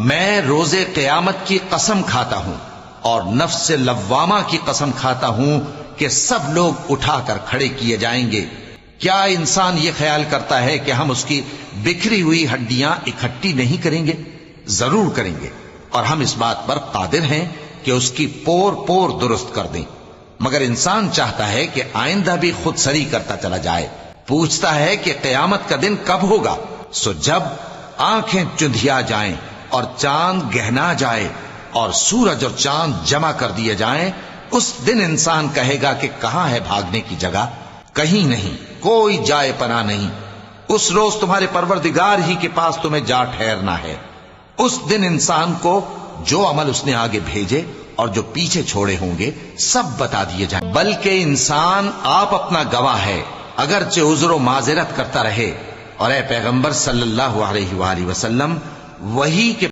मैं रोजे क़यामत की कसम खाता हूं और नफ्स लव्वामा की कसम खाता हूं कि सब लोग उठाकर खड़े किए जाएंगे। क्या इंसान ये ख्याल करता है कि हम उसकी बिखरी हुई हड्डियां इकट्ठी नहीं करेंगे? जरूर करेंगे, और हम इस बात पर कादिर हैं कि उसकी पोर पोर दुरुस्त कर दें। मगर इंसान चाहता है कि आइंदा भी खुद सरी करता चला जाए। पूछता है कि क़यामत का दिन कब होगा? सो जब आंखें चुंधिया जाएं और चांद गहना जाए और सूरज और चांद जमा कर दिए जाएं, उस दिन इंसान कहेगा कि कहां है भागने की जगह? कहीं नहीं, कोई जाए पना नहीं। उस रोज तुम्हारे परवरदिगार ही के पास तुम्हें जा ठहरना है। उस दिन इंसान को जो अमल उसने आगे भेजे और जो पीछे छोड़े होंगे सब बता दिए जाए। बल्कि इंसान आप अपना गवाह है, अगरचे उज़्र माज़िरत करता रहे। और ए पैगंबर सल्लल्लाहु अलैहि वसल्लम वही के